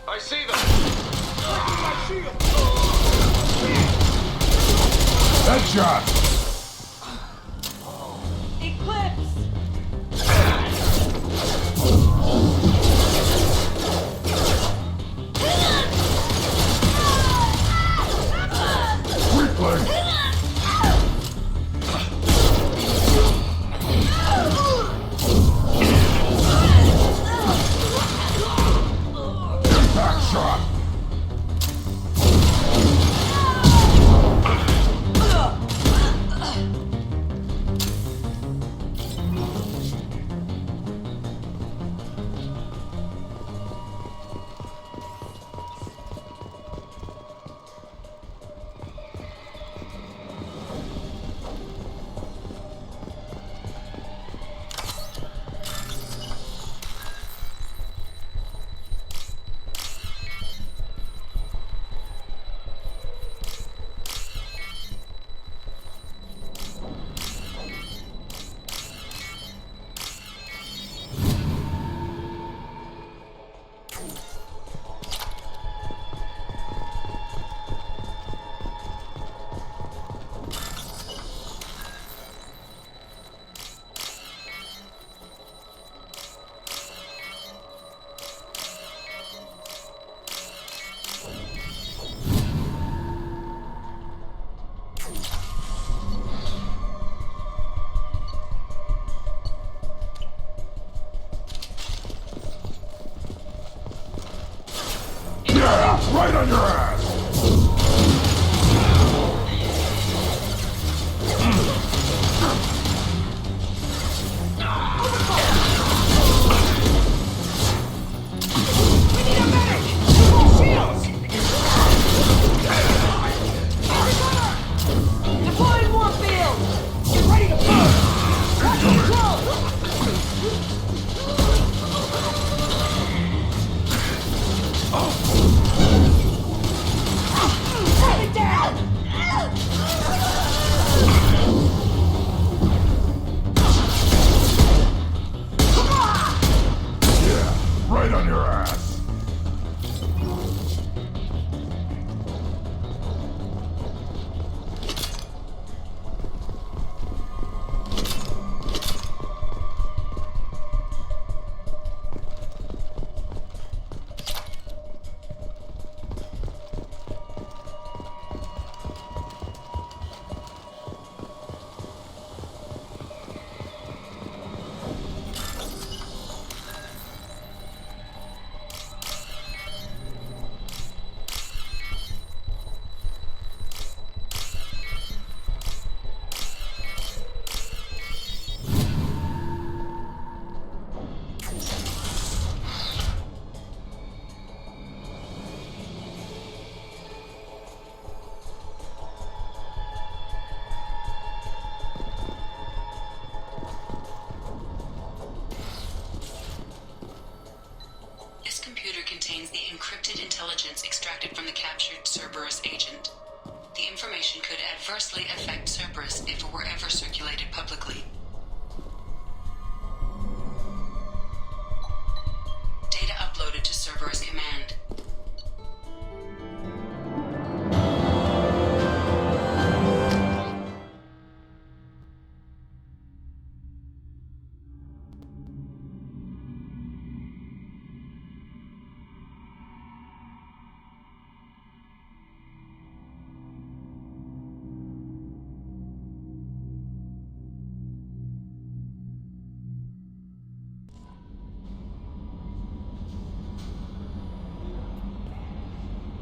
I see them! Headshot! Right on your ass! We need a medic! Shields! Deploying warfield! Get ready to move! Watch control! Right on your ass! This computer contains the encrypted intelligence extracted from the captured Cerberus agent. The information could adversely affect Cerberus if it were ever circulated publicly. Data uploaded to Cerberus Command.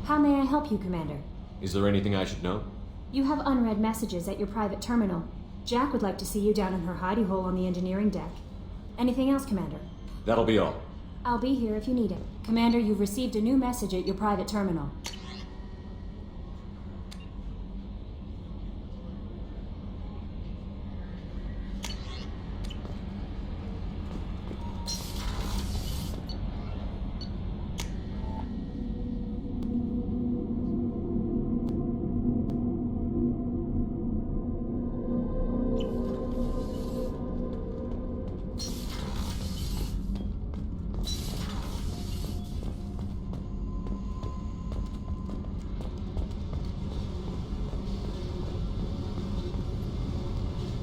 How may I help you, Commander? Is there anything I should know? You have unread messages at your private terminal. Jack would like to see you down in her hidey hole on the engineering deck. Anything else, Commander? That'll be all. I'll be here if you need it. Commander, you've received a new message at your private terminal.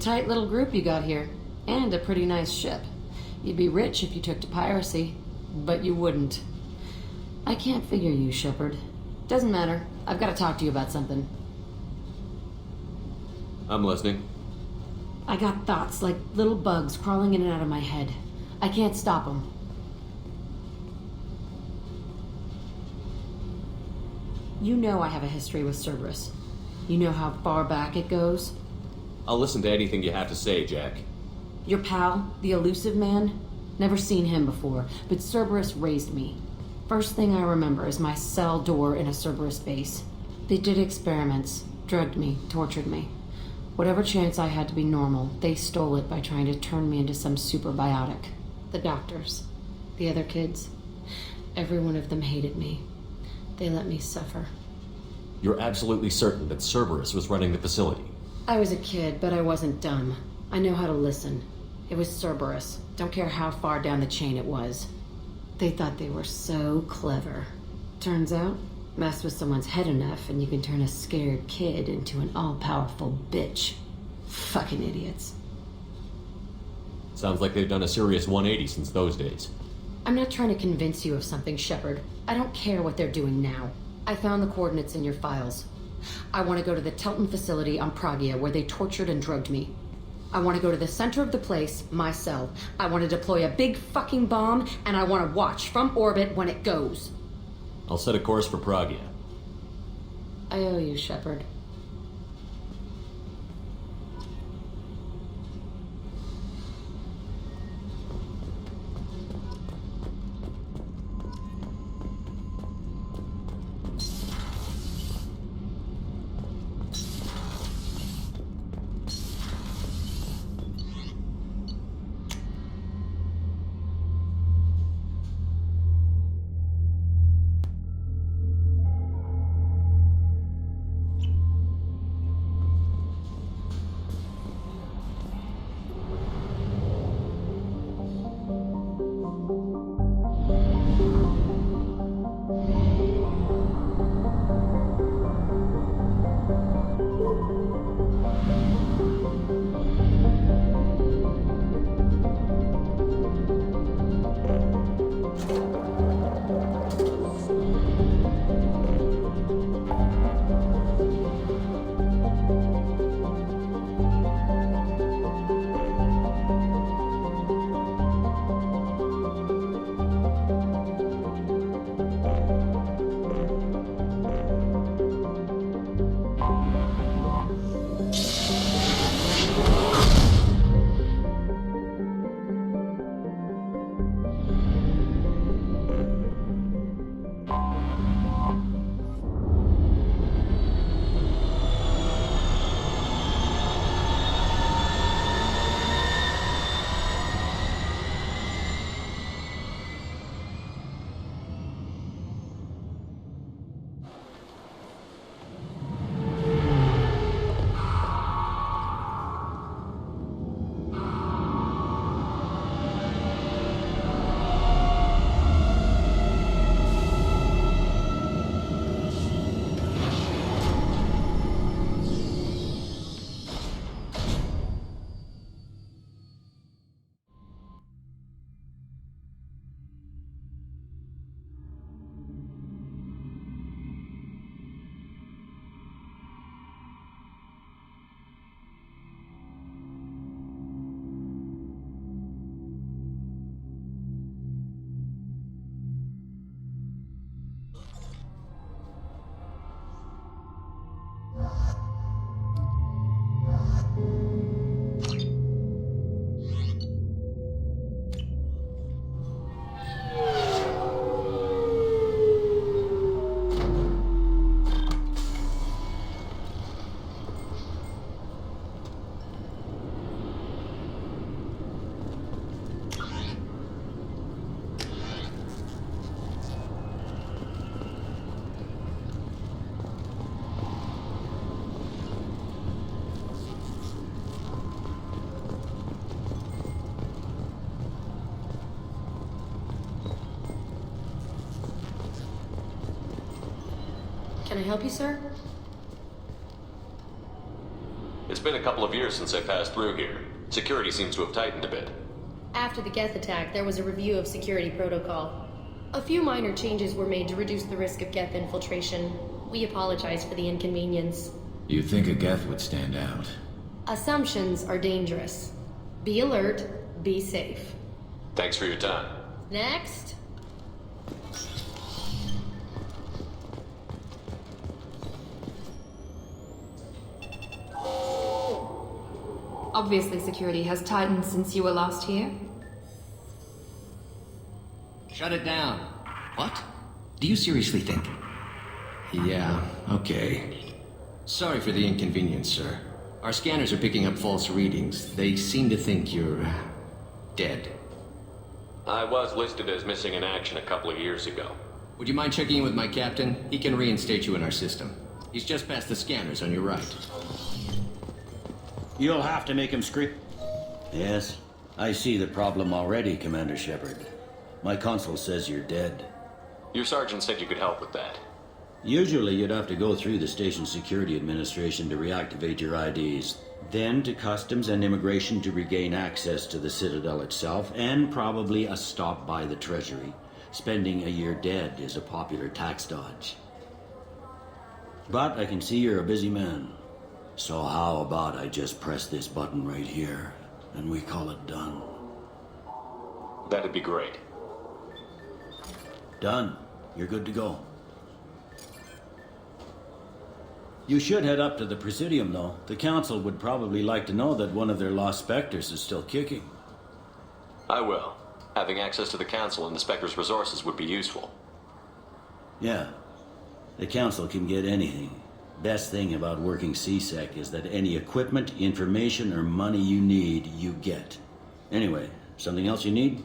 tight little group you got here. And a pretty nice ship. You'd be rich if you took to piracy, but you wouldn't. I can't figure you, Shepard. Doesn't matter. I've got to talk to you about something. I'm listening. I got thoughts like little bugs crawling in and out of my head. I can't stop them. You know I have a history with Cerberus. You know how far back it goes? I'll listen to anything you have to say, Jack. Your pal, the elusive man? Never seen him before, but Cerberus raised me. First thing I remember is my cell door in a Cerberus base. They did experiments, drugged me, tortured me. Whatever chance I had to be normal, they stole it by trying to turn me into some superbiotic. The doctors, the other kids, every one of them hated me. They let me suffer. You're absolutely certain that Cerberus was running the facility? I was a kid, but I wasn't dumb. I know how to listen. It was Cerberus. Don't care how far down the chain it was. They thought they were so clever. Turns out, mess with someone's head enough and you can turn a scared kid into an all-powerful bitch. Fucking idiots. Sounds like they've done a serious 180 since those days. I'm not trying to convince you of something, Shepard. I don't care what they're doing now. I found the coordinates in your files. I want to go to the Telton facility on Pragia where they tortured and drugged me. I want to go to the center of the place, my cell. I want to deploy a big fucking bomb, and I want to watch from orbit when it goes. I'll set a course for Pragia. I owe you, Shepard. Can I help you, sir? It's been a couple of years since I passed through here. Security seems to have tightened a bit. After the Geth attack, there was a review of security protocol. A few minor changes were made to reduce the risk of Geth infiltration. We apologize for the inconvenience. You'd think a Geth would stand out. Assumptions are dangerous. Be alert, be safe. Thanks for your time. Next. Obviously, security has tightened since you were last here. Shut it down. What? Do you seriously think? Yeah, okay. Sorry for the inconvenience, sir. Our scanners are picking up false readings. They seem to think you're... dead. I was listed as missing in action a couple of years ago. Would you mind checking in with my captain? He can reinstate you in our system. He's just past the scanners on your right. You'll have to make him scream. Yes, I see the problem already, Commander Shepard. My console says you're dead. Your sergeant said you could help with that. Usually you'd have to go through the Station Security Administration to reactivate your IDs, then to Customs and Immigration to regain access to the Citadel itself, and probably a stop by the Treasury. Spending a year dead is a popular tax dodge. But I can see you're a busy man. So how about I just press this button right here, and we call it done? That'd be great. Done. You're good to go. You should head up to the Presidium, though. The Council would probably like to know that one of their lost Spectres is still kicking. I will. Having access to the Council and the Spectre's resources would be useful. Yeah. The Council can get anything. Best thing about working CSEC is that any equipment, information, or money you need, you get. Anyway, something else you need?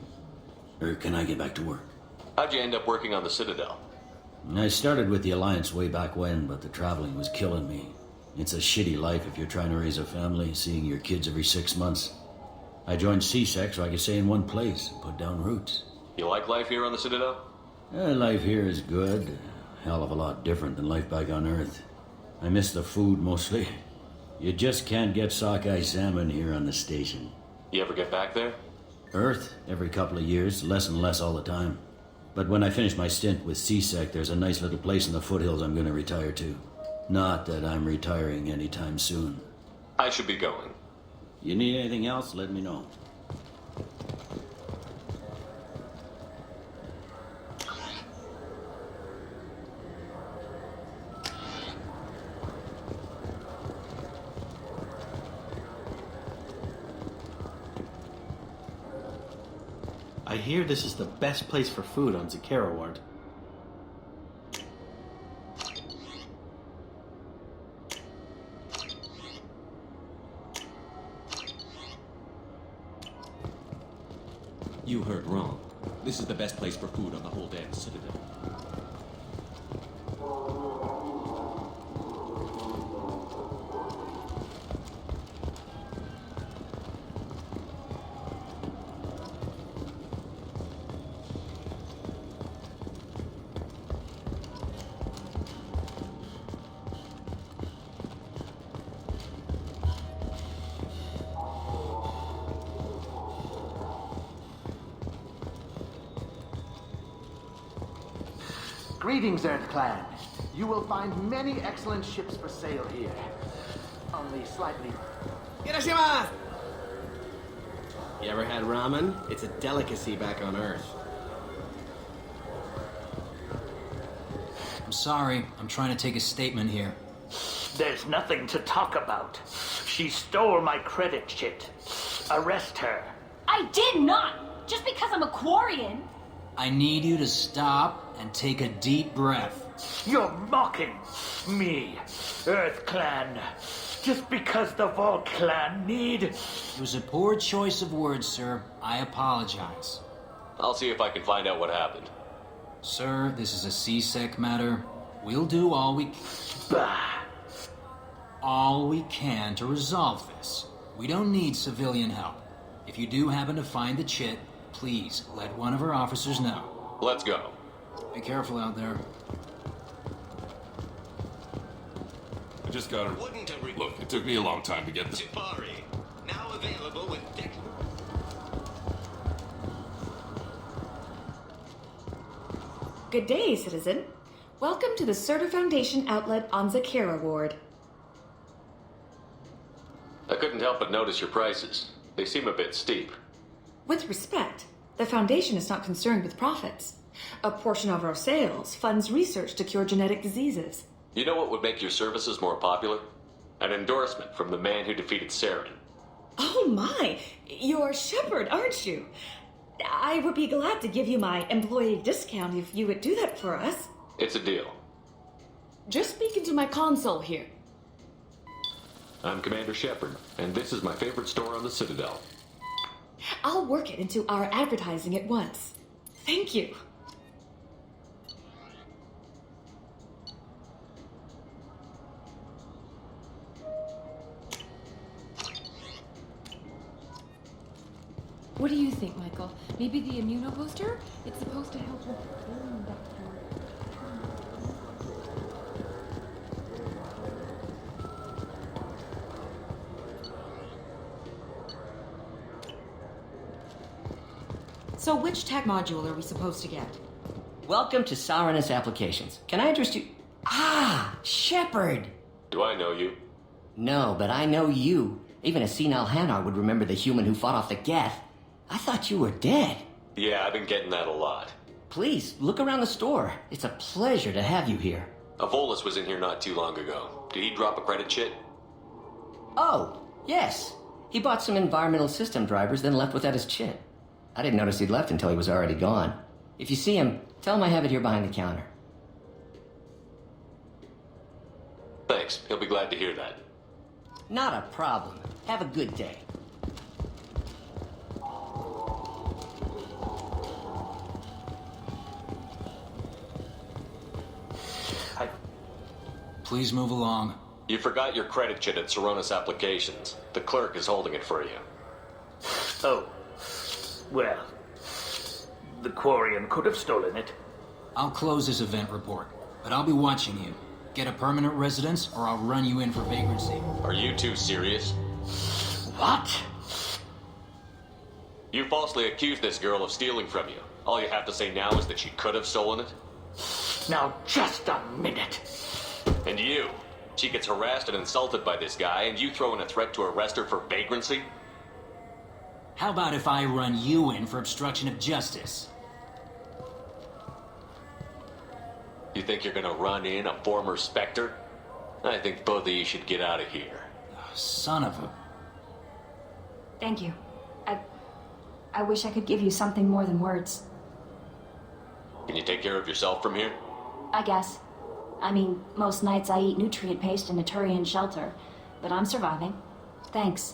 Or can I get back to work? How'd you end up working on the Citadel? I started with the Alliance way back when, but the traveling was killing me. It's a shitty life if you're trying to raise a family, seeing your kids every 6 months. I joined CSEC so I could stay in one place and put down roots. You like life here on the Citadel? Life here is good. Hell of a lot different than life back on Earth. I miss the food mostly. You just can't get sockeye salmon here on the station. You ever get back there? Earth, every couple of years, less and less all the time. But when I finish my stint with CSEC, there's a nice little place in the foothills I'm going to retire to. Not that I'm retiring anytime soon. I should be going. You need anything else, let me know. I hear this is the best place for food on Zakera Ward. You heard wrong. This is the best place for food on the whole damn Citadel. Greetings, Earth Clan. You will find many excellent ships for sale here. Only slightly... Hiroshima! You ever had ramen? It's a delicacy back on Earth. I'm sorry. I'm trying to take a statement here. There's nothing to talk about. She stole my credit chit. Arrest her. I did not! Just because I'm a Quarian! I need you to stop and take a deep breath. You're mocking me, Earth Clan. Just because the Vault Clan need... It was a poor choice of words, sir. I apologize. I'll see if I can find out what happened. Sir, this is a CSEC matter. We'll do all we can to resolve this. We don't need civilian help. If you do happen to find the chit, please let one of our officers know. Let's go. Be careful out there. I just got her. Wouldn't a Look, it took me a long time to get this. Safari, now available with Dick. Good day, citizen. Welcome to the Certa Foundation outlet on Zakera Ward. I couldn't help but notice your prices. They seem a bit steep. With respect, the Foundation is not concerned with profits. A portion of our sales funds research to cure genetic diseases. You know what would make your services more popular? An endorsement from the man who defeated Saren. Oh my! You're Shepard, aren't you? I would be glad to give you my employee discount if you would do that for us. It's a deal. Just speak into my console here. I'm Commander Shepard, and this is my favorite store on the Citadel. I'll work it into our advertising at once. Thank you. What do you think, Michael? Maybe the immunobooster? It's supposed to help with So which tech module are we supposed to get? Welcome to Sauronus Applications. Can I interest you? Ah, Shepard! Do I know you? No, but I know you. Even a senile Hanar would remember the human who fought off the Geth. I thought you were dead. Yeah, I've been getting that a lot. Please, look around the store. It's a pleasure to have you here. Avolis was in here not too long ago. Did he drop a credit chit? Oh, yes. He bought some environmental system drivers, then left without his chit. I didn't notice he'd left until he was already gone. If you see him, tell him I have it here behind the counter. Thanks. He'll be glad to hear that. Not a problem. Have a good day. Please move along. You forgot your credit chit at Sauronus Applications. The clerk is holding it for you. Oh. Well, the Quarian could have stolen it. I'll close this event report, but I'll be watching you. Get a permanent residence, or I'll run you in for vagrancy. Are you two serious? What? You falsely accused this girl of stealing from you. All you have to say now is that she could have stolen it? Now, just a minute. And you? She gets harassed and insulted by this guy, and you throw in a threat to arrest her for vagrancy? How about if I run you in for obstruction of justice? You think you're gonna run in a former Spectre? I think both of you should get out of here. Son of a... Thank you. I wish I could give you something more than words. Can you take care of yourself from here? I guess. I mean, most nights I eat nutrient paste in a Turian shelter, but I'm surviving. Thanks.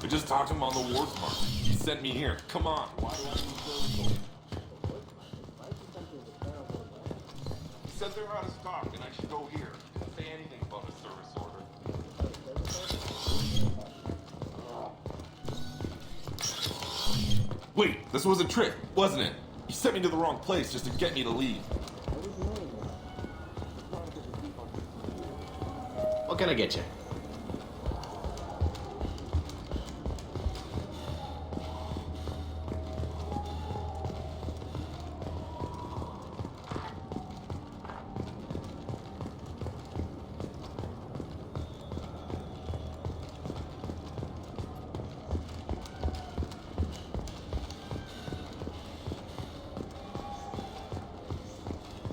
I just talked to him on the ward mark. He sent me here. Come on. Why do I need to? He said they're out of stock and I should go here. Didn't say anything about a service order. Wait, this was a trick, wasn't it? He sent me to the wrong place just to get me to leave. What can I get you?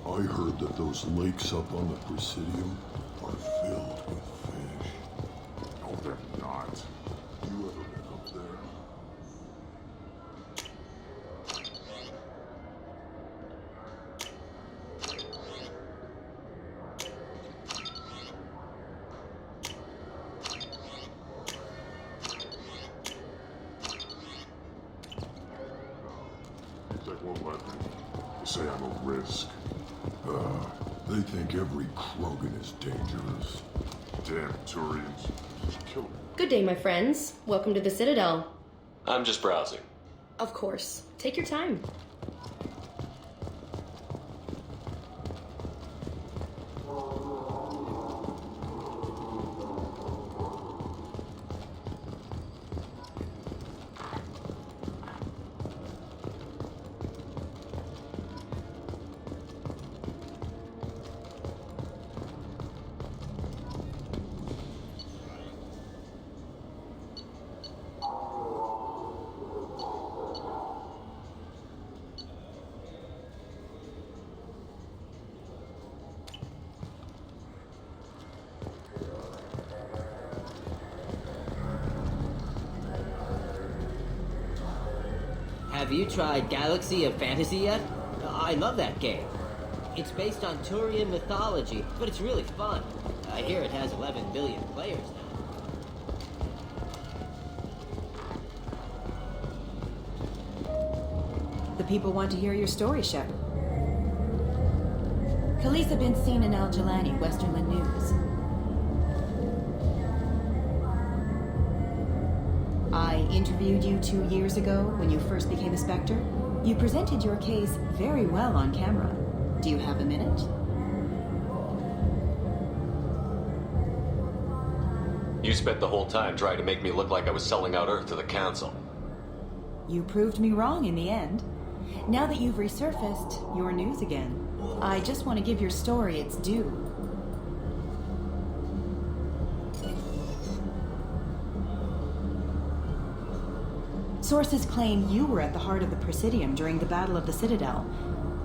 I heard that those lakes up on the Presidium are filled with fish. No, they're not. You ever been up there? Tech won't let me. They say I'm a risk. They think every Krogan is dangerous. Damn Turians. Kill me. Good day, my friends. Welcome to the Citadel. I'm just browsing. Of course. Take your time. Have you tried Galaxy of Fantasy yet? I love that game. It's based on Turian mythology, but it's really fun. I hear it has 11 billion players now. The people want to hear your story, Shepard. Khaleesa been seen in Al Jelani, Westerland News. I interviewed you 2 years ago when you first became a Spectre. You presented your case very well on camera. Do you have a minute? You spent the whole time trying to make me look like I was selling out Earth to the Council. You proved me wrong in the end. Now that you've resurfaced, you're news again. I just want to give your story its due. Sources claim you were at the heart of the Presidium during the Battle of the Citadel.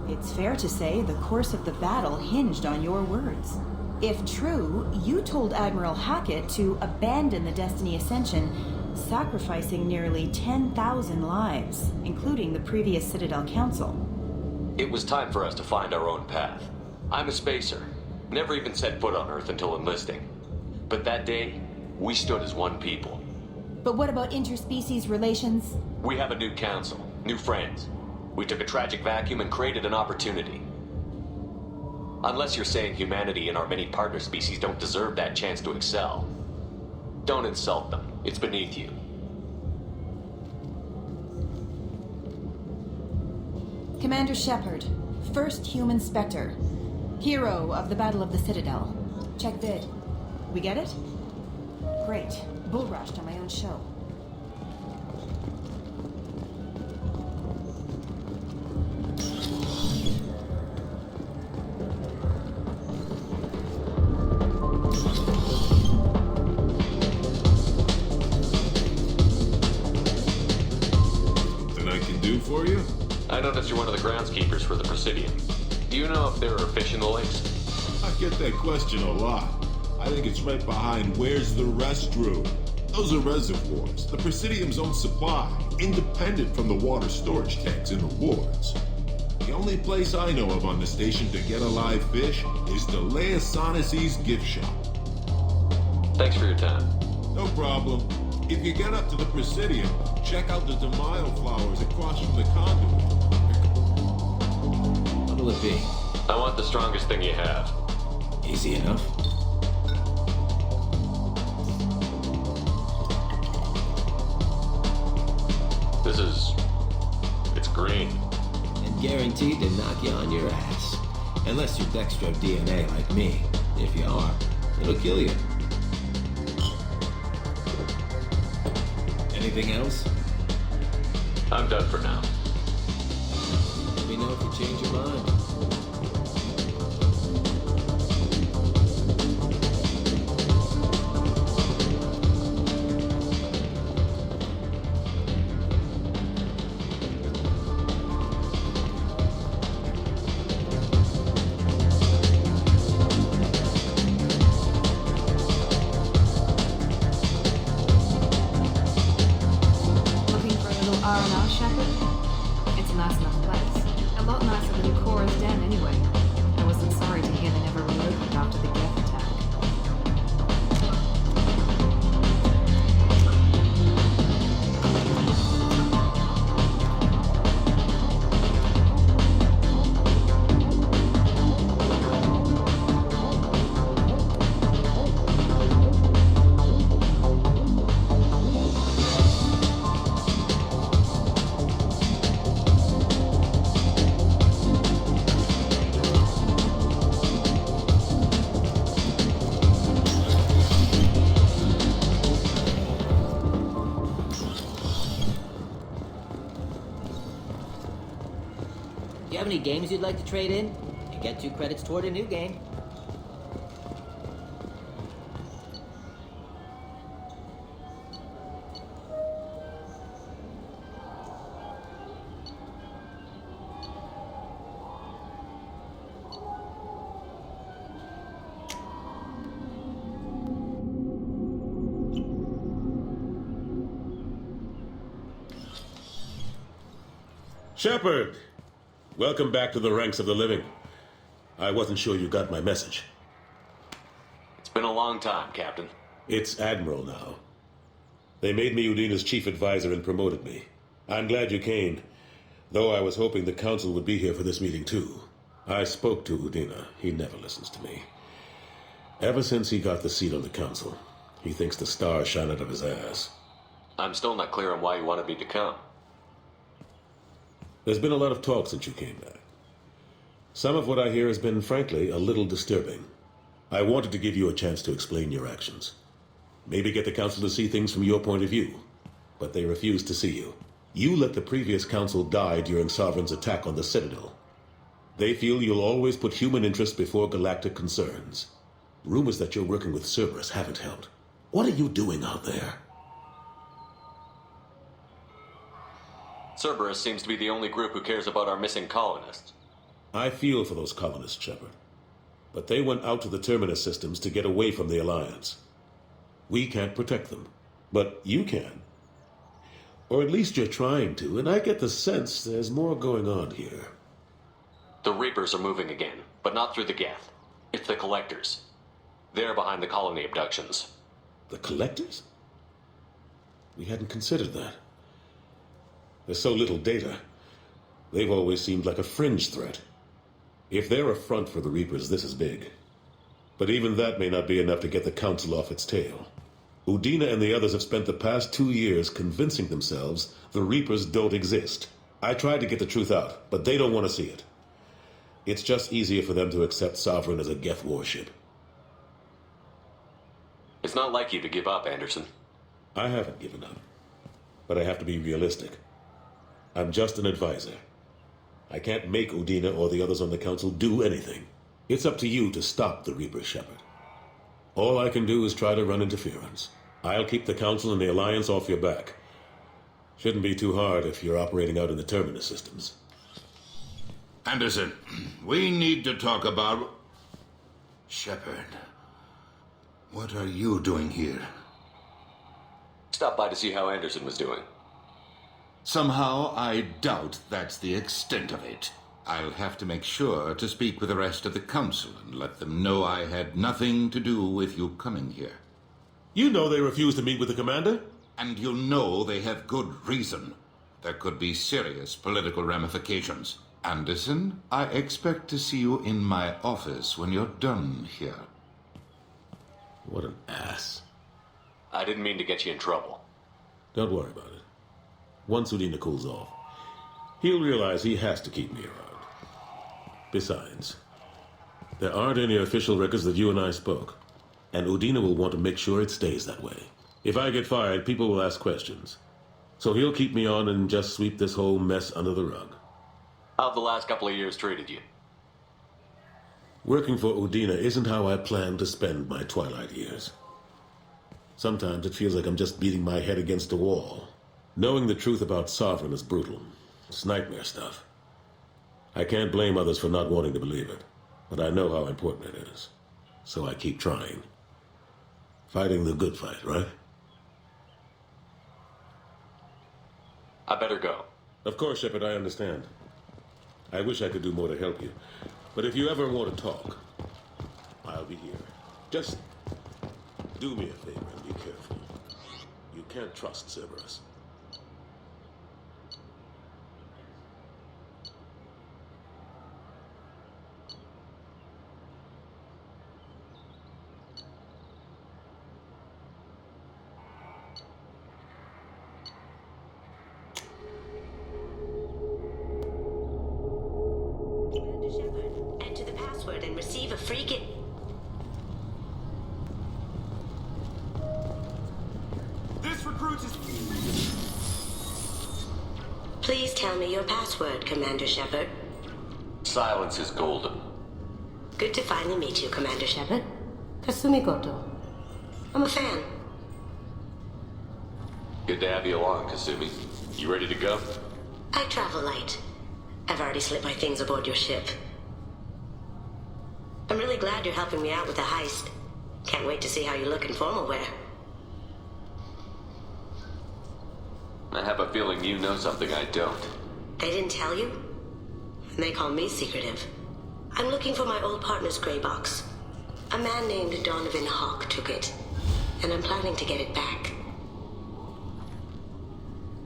It's fair to say the course of the battle hinged on your words. If true, you told Admiral Hackett to abandon the Destiny Ascension, sacrificing nearly 10,000 lives, including the previous Citadel Council. It was time for us to find our own path. I'm a spacer. Never even set foot on Earth until enlisting. But that day, we stood as one people. But what about interspecies relations? We have a new council, new friends. We took a tragic vacuum and created an opportunity. Unless you're saying humanity and our many partner species don't deserve that chance to excel, don't insult them. It's beneath you. Commander Shepard, first human Spectre. Hero of the Battle of the Citadel. Check vid. We get it? Great. Bull rushed on my own show. Something I can do for you? I noticed you're one of the groundskeepers for the Presidium. Do you know if there are fish in the lakes? I get that question a lot. I think it's right behind where's the restroom. Those are reservoirs, the Presidium's own supply, independent from the water storage tanks in the wards. The only place I know of on the station to get a live fish is the Leia Sonasy's gift shop. Thanks for your time. No problem. If you get up to the Presidium, check out the DeMaio flowers across from the conduit. What'll it be? I want the strongest thing you have. Easy enough. It's green. And guaranteed to knock you on your ass. Unless you're Dextro DNA like me. If you are, it'll kill you. Anything else? I'm done for now. Let me know if you change your mind. R&R, Shepard? It's a nice enough place. A lot nicer than Cora's den, anyway. I wasn't sorry to hear they never reloaded after the Geth attack. Do you have any games you'd like to trade in? You get 2 credits toward a new game. Shepard! Welcome back to the ranks of the living. I wasn't sure you got my message. It's been a long time, Captain. It's Admiral now. They made me Udina's chief advisor and promoted me. I'm glad you came, though I was hoping the Council would be here for this meeting too. I spoke to Udina. He never listens to me. Ever since he got the seat on the Council, he thinks the stars shine out of his ass. I'm still not clear on why you wanted me to come. There's been a lot of talk since you came back. Some of what I hear has been, frankly, a little disturbing. I wanted to give you a chance to explain your actions. Maybe get the Council to see things from your point of view. But they refused to see you. You let the previous Council die during Sovereign's attack on the Citadel. They feel you'll always put human interests before galactic concerns. Rumors that you're working with Cerberus haven't helped. What are you doing out there? Cerberus seems to be the only group who cares about our missing colonists. I feel for those colonists, Shepard. But they went out to the Terminus systems to get away from the Alliance. We can't protect them, but you can. Or at least you're trying to, and I get the sense there's more going on here. The Reapers are moving again, but not through the Geth. It's the Collectors. They're behind the colony abductions. The Collectors? We hadn't considered that. There's so little data. They've always seemed like a fringe threat. If they're a front for the Reapers, this is big. But even that may not be enough to get the Council off its tail. Udina and the others have spent the past 2 years convincing themselves the Reapers don't exist. I tried to get the truth out, but they don't want to see it. It's just easier for them to accept Sovereign as a Geth warship. It's not like you to give up, Anderson. I haven't given up. But I have to be realistic. I'm just an advisor. I can't make Udina or the others on the Council do anything. It's up to you to stop the Reaper, Shepard. All I can do is try to run interference. I'll keep the Council and the Alliance off your back. Shouldn't be too hard if you're operating out in the Terminus systems. Anderson, we need to talk about... Shepard, what are you doing here? Stopped by to see how Anderson was doing. Somehow, I doubt that's the extent of it. I'll have to make sure to speak with the rest of the Council and let them know I had nothing to do with you coming here. You know they refused to meet with the Commander? And you know they have good reason. There could be serious political ramifications. Anderson, I expect to see you in my office when you're done here. What an ass. I didn't mean to get you in trouble. Don't worry about it. Once Udina cools off, he'll realize he has to keep me around. Besides, there aren't any official records that you and I spoke, and Udina will want to make sure it stays that way. If I get fired, people will ask questions. So he'll keep me on and just sweep this whole mess under the rug. How have the last couple of years treated you? Working for Udina isn't how I plan to spend my twilight years. Sometimes it feels like I'm just beating my head against a wall. Knowing the truth about Sovereign is brutal. It's nightmare stuff. I can't blame others for not wanting to believe it, but I know how important it is. So I keep trying. Fighting the good fight, right? I better go. Of course, Shepard, I understand. I wish I could do more to help you. But if you ever want to talk, I'll be here. Just do me a favor and be careful. You can't trust Cerberus. Enter the password and receive a free gift. This recruit is... Please tell me your password, Commander Shepard. Silence is golden. Good to finally meet you, Commander Shepard. Kasumi Goto. I'm a fan. Good to have you along, Kasumi. You ready to go? I travel light. I've already slipped my things aboard your ship. I'm really glad you're helping me out with the heist. Can't wait to see how you look in formal wear. I have a feeling you know something I don't. They didn't tell you? They call me secretive. I'm looking for my old partner's gray box. A man named Donovan Hawk took it, and I'm planning to get it back.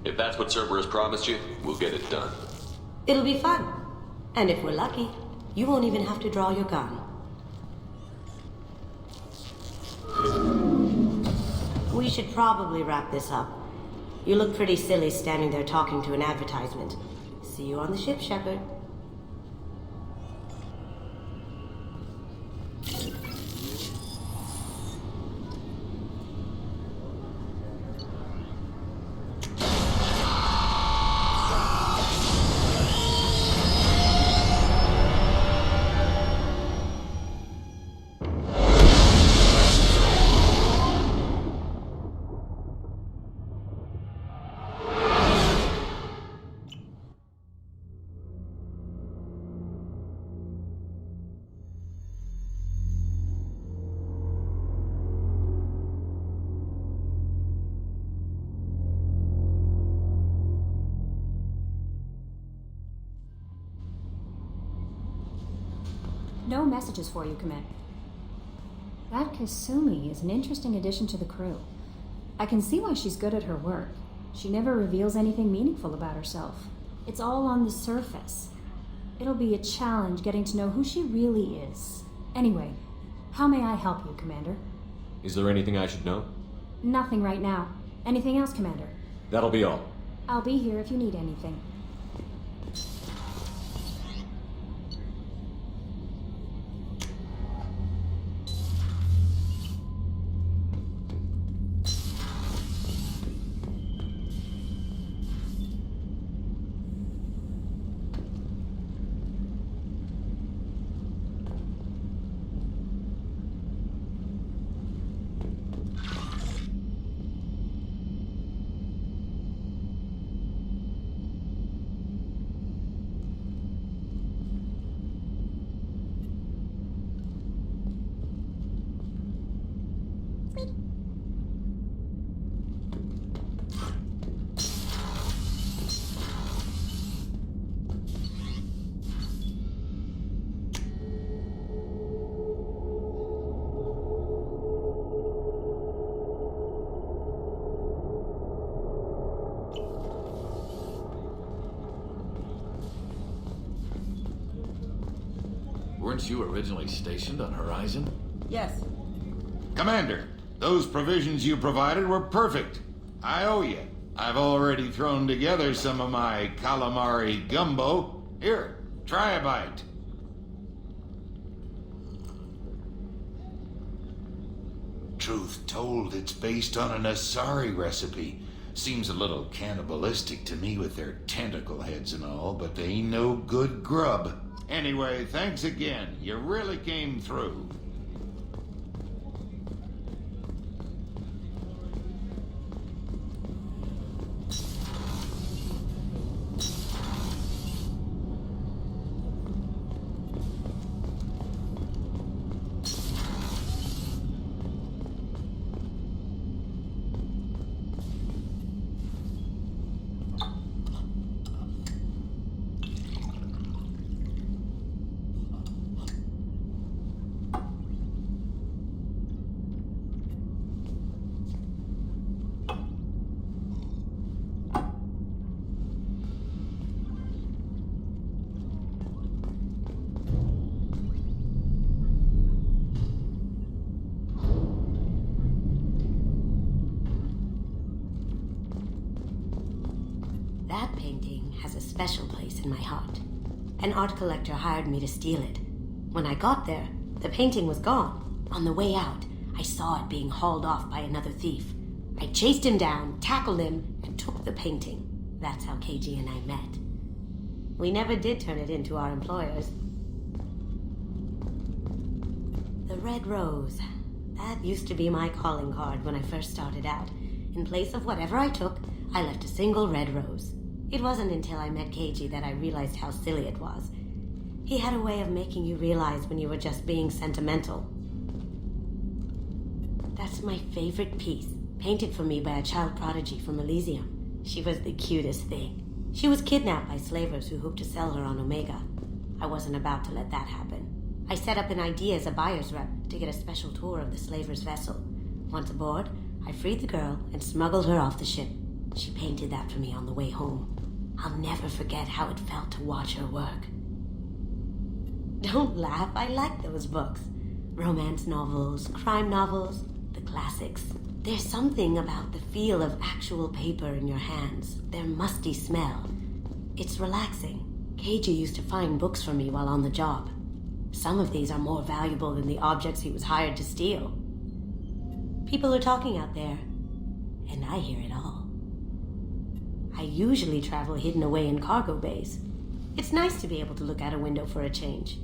If that's what Cerberus promised you, we'll get it done. It'll be fun. And if we're lucky, you won't even have to draw your gun. We should probably wrap this up. You look pretty silly standing there talking to an advertisement. See you on the ship, Shepard. No messages for you, Commander. That Kasumi is an interesting addition to the crew. I can see why she's good at her work. She never reveals anything meaningful about herself. It's all on the surface. It'll be a challenge getting to know who she really is. Anyway, how may I help you, Commander? Is there anything I should know? Nothing right now. Anything else, Commander? That'll be all. I'll be here if you need anything. Weren't you originally stationed on Horizon? Yes. Commander, those provisions you provided were perfect. I owe you. I've already thrown together some of my calamari gumbo. Here, try a bite. Truth told, it's based on an Asari recipe. Seems a little cannibalistic to me with their tentacle heads and all, but they ain't no good grub. Anyway, thanks again. You really came through. That painting has a special place in my heart. An art collector hired me to steal it. When I got there, the painting was gone. On the way out, I saw it being hauled off by another thief. I chased him down, tackled him, and took the painting. That's how KG and I met. We never did turn it into our employers. The red rose. That used to be my calling card when I first started out. In place of whatever I took, I left a single red rose. It wasn't until I met KG that I realized how silly it was. He had a way of making you realize when you were just being sentimental. That's my favorite piece, painted for me by a child prodigy from Elysium. She was the cutest thing. She was kidnapped by slavers who hoped to sell her on Omega. I wasn't about to let that happen. I set up an idea as a buyer's rep to get a special tour of the slaver's vessel. Once aboard, I freed the girl and smuggled her off the ship. She painted that for me on the way home. I'll never forget how it felt to watch her work. Don't laugh, I like those books. Romance novels, crime novels, the classics. There's something about the feel of actual paper in your hands, their musty smell. It's relaxing. Keiji used to find books for me while on the job. Some of these are more valuable than the objects he was hired to steal. People are talking out there, and I hear it all. I usually travel hidden away in cargo bays. It's nice to be able to look out a window for a change.